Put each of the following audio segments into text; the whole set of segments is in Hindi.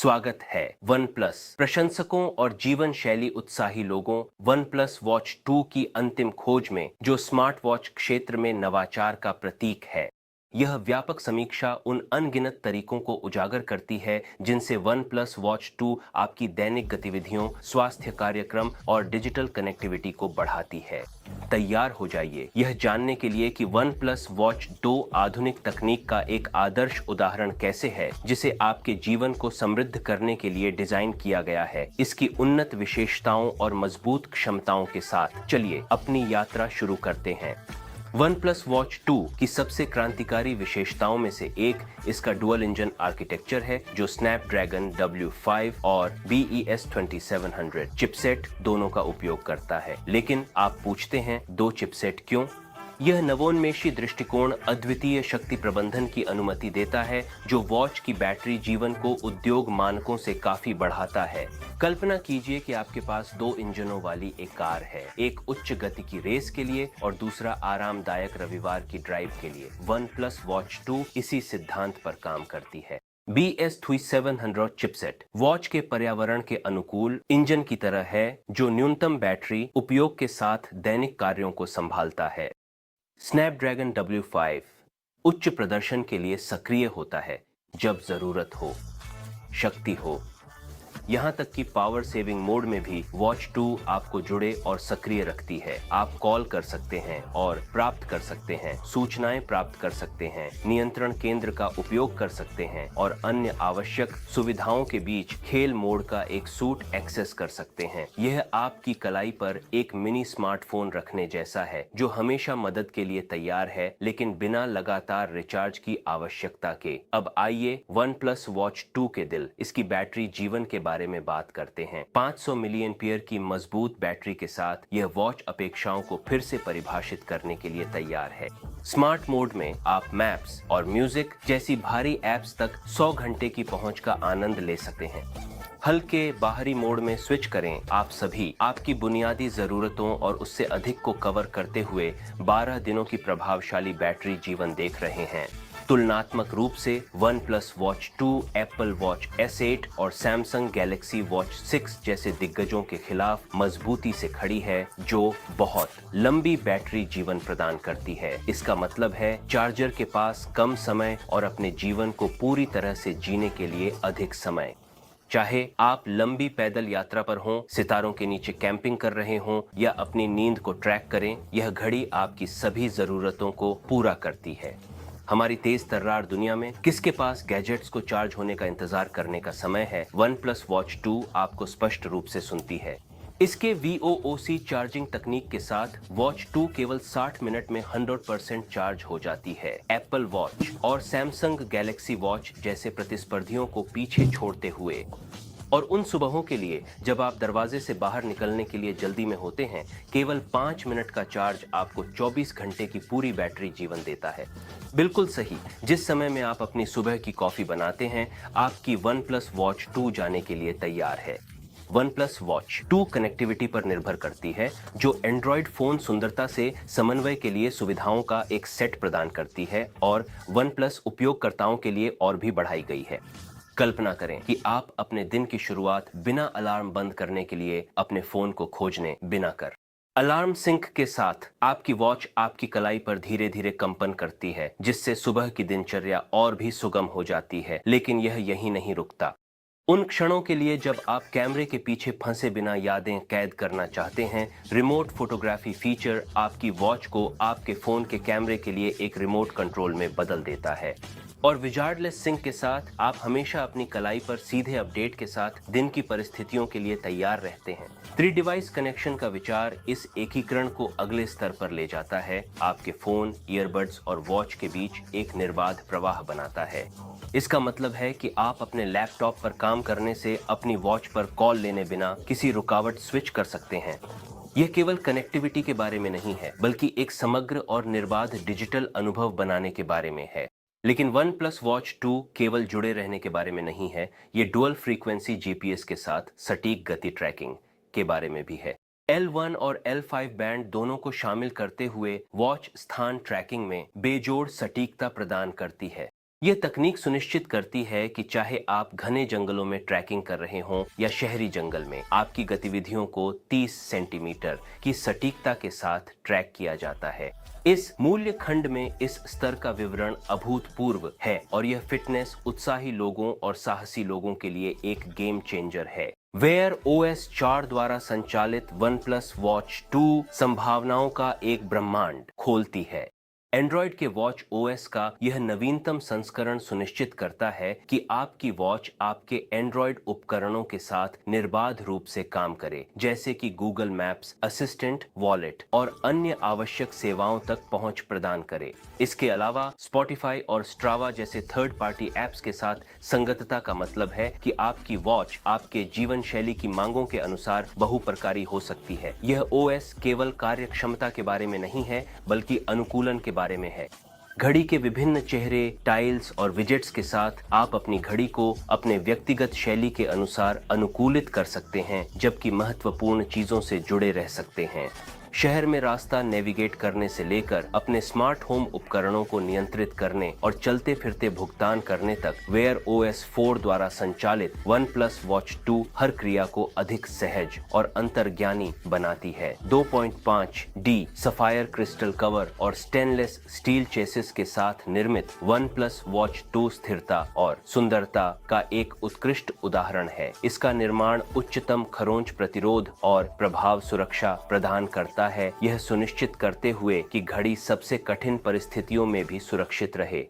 स्वागत है। वन प्लस प्रशंसकों और जीवन शैली उत्साही लोगों वन प्लस वॉच 2 की अंतिम खोज में जो स्मार्ट वॉच क्षेत्र में नवाचार का प्रतीक है। यह व्यापक समीक्षा उन अनगिनत तरीकों को उजागर करती है जिनसे वन प्लस वॉच 2 आपकी दैनिक गतिविधियों, स्वास्थ्य कार्यक्रम और डिजिटल कनेक्टिविटी को बढ़ाती है। तैयार हो जाइए यह जानने के लिए कि वन प्लस वॉच 2 आधुनिक तकनीक का एक आदर्श उदाहरण कैसे है, जिसे आपके जीवन को समृद्ध करने के लिए डिजाइन किया गया है। इसकी उन्नत विशेषताओं और मजबूत क्षमताओं के साथ चलिए अपनी यात्रा शुरू करते हैं। वन प्लस वॉच 2 की सबसे क्रांतिकारी विशेषताओं में से एक इसका डुअल इंजन आर्किटेक्चर है, जो स्नैपड्रैगन W5 और BES 2700 चिपसेट दोनों का उपयोग करता है। लेकिन आप पूछते हैं, दो चिपसेट क्यों? यह नवोन्मेषी दृष्टिकोण अद्वितीय शक्ति प्रबंधन की अनुमति देता है, जो वॉच की बैटरी जीवन को उद्योग मानकों से काफी बढ़ाता है। कल्पना कीजिए कि आपके पास दो इंजनों वाली एक कार है, एक उच्च गति की रेस के लिए और दूसरा आरामदायक रविवार की ड्राइव के लिए। वन प्लस वॉच 2 इसी सिद्धांत पर काम करती है। BS 3700 चिपसेट वॉच के पर्यावरण के अनुकूल इंजन की तरह है, जो न्यूनतम बैटरी उपयोग के साथ दैनिक कार्यों को संभालता है। स्नैपड्रैगन W5 उच्च प्रदर्शन के लिए सक्रिय होता है जब जरूरत हो, शक्ति हो। यहाँ तक कि पावर सेविंग मोड में भी वॉच 2 आपको जुड़े और सक्रिय रखती है। आप कॉल कर सकते हैं और प्राप्त कर सकते हैं, सूचनाएं प्राप्त कर सकते हैं, नियंत्रण केंद्र का उपयोग कर सकते हैं और अन्य आवश्यक सुविधाओं के बीच खेल मोड का एक सूट एक्सेस कर सकते हैं। यह आपकी कलाई पर एक मिनी स्मार्टफोन रखने जैसा है, जो हमेशा मदद के लिए तैयार है, लेकिन बिना लगातार रिचार्ज की आवश्यकता के। अब आइए वन प्लस वॉच 2 के दिल, इसकी बैटरी जीवन के बारे में बात करते हैं। 500 मिली एम्पीयर की मजबूत बैटरी के साथ यह वॉच अपेक्षाओं को फिर से परिभाषित करने के लिए तैयार है। स्मार्ट मोड में आप मैप्स और म्यूजिक जैसी भारी एप्स तक 100 घंटे की पहुंच का आनंद ले सकते हैं। हल्के बाहरी मोड में स्विच करें, आप सभी आपकी बुनियादी जरूरतों और उससे अधिक को कवर करते हुए 12 दिनों की प्रभावशाली बैटरी जीवन देख रहे हैं। तुलनात्मक रूप से one plus watch 2 Apple watch S8 और सैमसंग गैलेक्सी वॉच 6 जैसे दिग्गजों के खिलाफ मजबूती से खड़ी है, जो बहुत लंबी बैटरी जीवन प्रदान करती है। इसका मतलब है चार्जर के पास कम समय और अपने जीवन को पूरी तरह से जीने के लिए अधिक समय। चाहे आप लंबी पैदल यात्रा पर हों, सितारों के नीचे कैंपिंग कर रहे हों या अपनी नींद को ट्रैक करें, यह घड़ी आपकी सभी जरूरतों को पूरा करती है। हमारी तेज तर्रार दुनिया में किसके पास गैजेट्स को चार्ज होने का इंतजार करने का समय है? वन प्लस वॉच 2 आपको स्पष्ट रूप से सुनती है। इसके VOOC चार्जिंग तकनीक के साथ वॉच 2 केवल 60 मिनट में 100% चार्ज हो जाती है। एप्पल वॉच और सैमसंग गैलेक्सी वॉच जैसे प्रतिस्पर्धियों को पीछे छोड़ते हुए, और उन सुबहों के लिए जब आप दरवाजे से बाहर निकलने के लिए जल्दी में होते हैं, केवल 5 मिनट का चार्ज आपको 24 घंटे की पूरी बैटरी जीवन देता है। बिल्कुल सही, जिस समय में आप अपनी सुबह की कॉफी बनाते हैं, आपकी वन प्लस वॉच 2 जाने के लिए तैयार है। वन प्लस वॉच 2 कनेक्टिविटी पर निर्भर करती है, जो एंड्रॉइड फोन सुंदरता से समन्वय के लिए सुविधाओं का एक सेट प्रदान करती है और वन प्लस उपयोगकर्ताओं के लिए और भी बढ़ाई गई है। कल्पना करें कि आप अपने दिन की शुरुआत बिना अलार्म बंद करने के लिए अपने फोन को खोजने बिना कर। अलार्म सिंक के साथ आपकी वॉच आपकी कलाई पर धीरे धीरे कंपन करती है, जिससे सुबह की दिनचर्या और भी सुगम हो जाती है। लेकिन यह यहीं नहीं रुकता। उन क्षणों के लिए जब आप कैमरे के पीछे फंसे बिना यादें कैद करना चाहते हैं, रिमोट फोटोग्राफी फीचर आपकी वॉच को आपके फोन के कैमरे के लिए एक रिमोट कंट्रोल में बदल देता है। और विजार्डलेस सिंक के साथ आप हमेशा अपनी कलाई पर सीधे अपडेट के साथ दिन की परिस्थितियों के लिए तैयार रहते हैं। 3 डिवाइस कनेक्शन का विचार इस एकीकरण को अगले स्तर पर ले जाता है, आपके फोन, ईयरबड्स और वॉच के बीच एक निर्बाध प्रवाह बनाता है। इसका मतलब है कि आप अपने लैपटॉप पर काम करने से अपनी वॉच पर कॉल लेने बिना किसी रुकावट स्विच कर सकते हैं। यह केवल कनेक्टिविटी के बारे में नहीं है, बल्कि एक समग्र और निर्बाध डिजिटल अनुभव बनाने के बारे में है। लेकिन वन प्लस वॉच 2 केवल जुड़े रहने के बारे में नहीं है, ये डुअल फ्रीक्वेंसी GPS के साथ सटीक गति ट्रैकिंग के बारे में भी है। L1 और L5 बैंड दोनों को शामिल करते हुए वॉच स्थान ट्रैकिंग में बेजोड़ सटीकता प्रदान करती है। ये तकनीक सुनिश्चित करती है कि चाहे आप घने जंगलों में ट्रैकिंग कर रहे हों या शहरी जंगल में, आपकी गतिविधियों को 30 सेंटीमीटर की सटीकता के साथ ट्रैक किया जाता है। इस मूल्य खंड में इस स्तर का विवरण अभूतपूर्व है और यह फिटनेस उत्साही लोगों और साहसी लोगों के लिए एक गेम चेंजर है। वेयर OS 4 द्वारा संचालित OnePlus Watch 2 संभावनाओं का एक ब्रह्मांड खोलती है। एंड्रॉयड के वॉच OS का यह नवीनतम संस्करण सुनिश्चित करता है कि आपकी वॉच आपके एंड्रॉयड उपकरणों के साथ निर्बाध रूप से काम करे, जैसे कि गूगल मैप्स, असिस्टेंट, वॉलेट और अन्य आवश्यक सेवाओं तक पहुंच प्रदान करे। इसके अलावा स्पॉटिफाई और स्ट्रावा जैसे थर्ड पार्टी ऐप्स के साथ संगतता का मतलब है कि आपकी वॉच आपके जीवन शैली की मांगों के अनुसार बहुप्रकारी हो सकती है। यह OS केवल कार्यक्षमता के बारे में नहीं है, बल्कि अनुकूलन के बारे में है। घड़ी के विभिन्न चेहरे, टाइल्स और विजेट्स के साथ आप अपनी घड़ी को अपने व्यक्तिगत शैली के अनुसार अनुकूलित कर सकते हैं, जबकि महत्वपूर्ण चीजों से जुड़े रह सकते हैं। शहर में रास्ता नेविगेट करने से लेकर अपने स्मार्ट होम उपकरणों को नियंत्रित करने और चलते फिरते भुगतान करने तक वेयर OS 4 द्वारा संचालित OnePlus Watch 2 हर क्रिया को अधिक सहज और अंतर्ज्ञानी बनाती है। 2.5D सफायर क्रिस्टल कवर और स्टेनलेस स्टील चेसिस के साथ निर्मित OnePlus Watch 2 स्थिरता और सुंदरता का एक उत्कृष्ट उदाहरण है। इसका निर्माण उच्चतम खरोंच प्रतिरोध और प्रभाव सुरक्षा प्रदान करता है, यह सुनिश्चित करते हुए कि घड़ी सबसे कठिन परिस्थितियों में भी सुरक्षित रहे।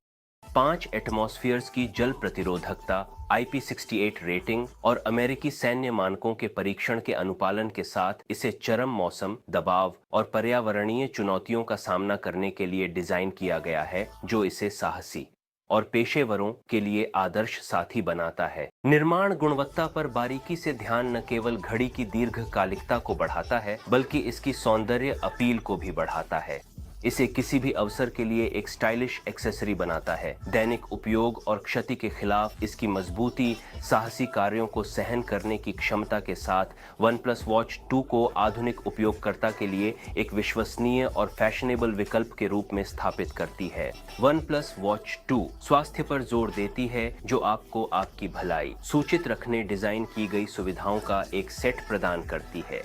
5 एटमॉस्फेयर्स की जल प्रतिरोधकता, IP68 रेटिंग और अमेरिकी सैन्य मानकों के परीक्षण के अनुपालन के साथ इसे चरम मौसम, दबाव और पर्यावरणीय चुनौतियों का सामना करने के लिए डिजाइन किया गया है, जो इसे साहसी और पेशेवरों के लिए आदर्श साथी बनाता है। निर्माण गुणवत्ता पर बारीकी से ध्यान न केवल घड़ी की दीर्घकालिकता को बढ़ाता है, बल्कि इसकी सौंदर्य अपील को भी बढ़ाता है। इसे किसी भी अवसर के लिए एक स्टाइलिश एक्सेसरी बनाता है। दैनिक उपयोग और क्षति के खिलाफ इसकी मजबूती, साहसी कार्यों को सहन करने की क्षमता के साथ OnePlus Watch 2 को आधुनिक उपयोगकर्ता के लिए एक विश्वसनीय और फैशनेबल विकल्प के रूप में स्थापित करती है। OnePlus Watch 2 स्वास्थ्य पर जोर देती है, जो आपको आपकी भलाई सूचित रखने डिजाइन की गई सुविधाओं का एक सेट प्रदान करती है।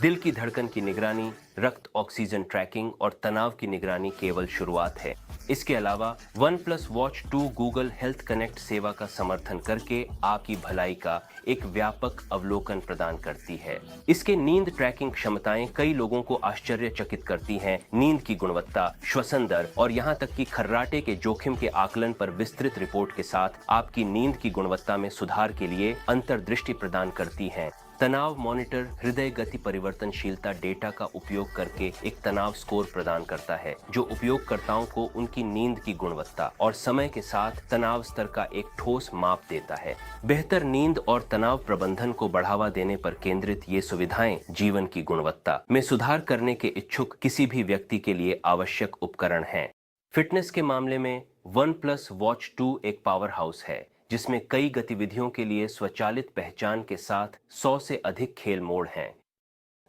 दिल की धड़कन की निगरानी, रक्त ऑक्सीजन ट्रैकिंग और तनाव की निगरानी केवल शुरुआत है। इसके अलावा OnePlus Watch 2 Google health connect सेवा का समर्थन करके आपकी भलाई का एक व्यापक अवलोकन प्रदान करती है। इसके नींद ट्रैकिंग क्षमताएं कई लोगों को आश्चर्यचकित करती हैं। नींद की गुणवत्ता, श्वसन दर और यहाँ तक कि खर्राटे के जोखिम के आकलन पर विस्तृत रिपोर्ट के साथ आपकी नींद की गुणवत्ता में सुधार के लिए अंतर्दृष्टि प्रदान करती हैं। तनाव मॉनिटर हृदय गति परिवर्तनशीलता डेटा का उपयोग करके एक तनाव स्कोर प्रदान करता है, जो उपयोगकर्ताओं को उनकी नींद की गुणवत्ता और समय के साथ तनाव स्तर का एक ठोस माप देता है। बेहतर नींद और तनाव प्रबंधन को बढ़ावा देने पर केंद्रित ये सुविधाएं जीवन की गुणवत्ता में सुधार करने के इच्छुक किसी भी व्यक्ति के लिए आवश्यक उपकरण हैं। फिटनेस के मामले में OnePlus Watch 2 एक पावर हाउस है, जिसमें कई गतिविधियों के लिए स्वचालित पहचान के साथ 100 से अधिक खेल मोड हैं।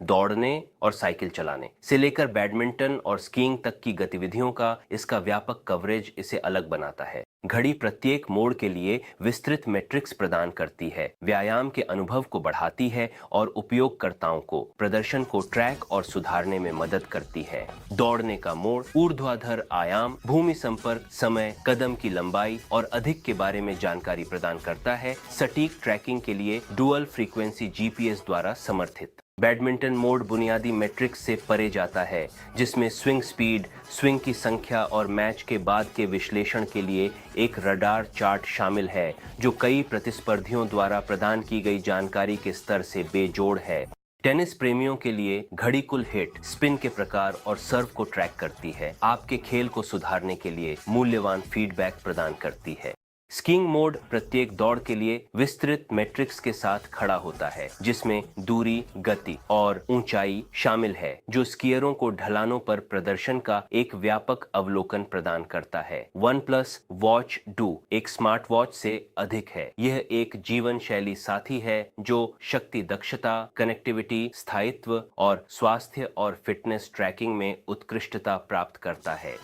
दौड़ने और साइकिल चलाने से लेकर बैडमिंटन और स्कीइंग तक की गतिविधियों का इसका व्यापक कवरेज इसे अलग बनाता है। घड़ी प्रत्येक मोड के लिए विस्तृत मैट्रिक्स प्रदान करती है, व्यायाम के अनुभव को बढ़ाती है और उपयोगकर्ताओं को प्रदर्शन को ट्रैक और सुधारने में मदद करती है। दौड़ने का मोड ऊर्ध्वाधर आयाम, भूमि संपर्क, समय, कदम की लंबाई और अधिक के बारे में जानकारी प्रदान करता है। सटीक ट्रैकिंग के लिए डुअल फ्रीक्वेंसी GPS द्वारा समर्थित। बैडमिंटन मोड बुनियादी मैट्रिक्स से परे जाता है, जिसमें स्विंग स्पीड, स्विंग की संख्या और मैच के बाद के विश्लेषण के लिए एक रडार चार्ट शामिल है, जो कई प्रतिस्पर्धियों द्वारा प्रदान की गई जानकारी के स्तर से बेजोड़ है। टेनिस प्रेमियों के लिए घड़ी कुल हिट, स्पिन के प्रकार और सर्व को ट्रैक करती है। आपके खेल को सुधारने के लिए मूल्यवान फीडबैक प्रदान करती है। स्कीइंग मोड प्रत्येक दौड़ के लिए विस्तृत मैट्रिक्स के साथ खड़ा होता है, जिसमें दूरी, गति और ऊंचाई शामिल है, जो स्कीयरों को ढलानों पर प्रदर्शन का एक व्यापक अवलोकन प्रदान करता है। OnePlus Watch 2 एक स्मार्ट वॉच से अधिक है। यह एक जीवन शैली साथी है, जो शक्ति दक्षता, कनेक्टिविटी, स्थायित्व और स्वास्थ्य और फिटनेस ट्रैकिंग में उत्कृष्टता प्राप्त करता है।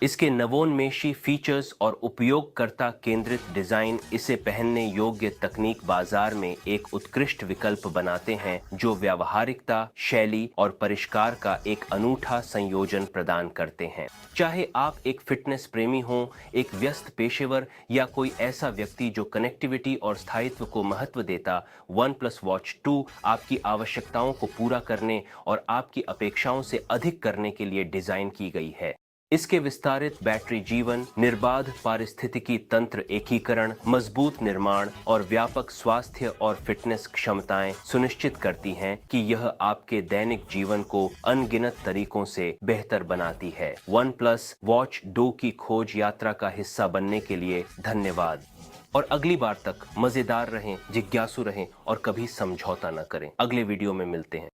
इसके नवोन्मेषी फीचर्स और उपयोगकर्ता केंद्रित डिजाइन इसे पहनने योग्य तकनीक बाजार में एक उत्कृष्ट विकल्प बनाते हैं जो व्यावहारिकता, शैली और परिष्कार का एक अनूठा संयोजन प्रदान करते हैं। चाहे आप एक फिटनेस प्रेमी हों, एक व्यस्त पेशेवर या कोई ऐसा व्यक्ति जो कनेक्टिविटी और स्थायित्व को महत्व देता, OnePlus Watch 2 आपकी आवश्यकताओं को पूरा करने और आपकी अपेक्षाओं से अधिक करने के लिए डिजाइन की गई है। इसके विस्तारित बैटरी जीवन, निर्बाध पारिस्थितिकी तंत्र एकीकरण, मजबूत निर्माण और व्यापक स्वास्थ्य और फिटनेस क्षमताएं सुनिश्चित करती हैं कि यह आपके दैनिक जीवन को अनगिनत तरीकों से बेहतर बनाती है। OnePlus Watch 2 की खोज यात्रा का हिस्सा बनने के लिए धन्यवाद। और अगली बार तक मजेदार रहें, जिज्ञासु रहें और कभी समझौता न करें। अगले वीडियो में मिलते हैं।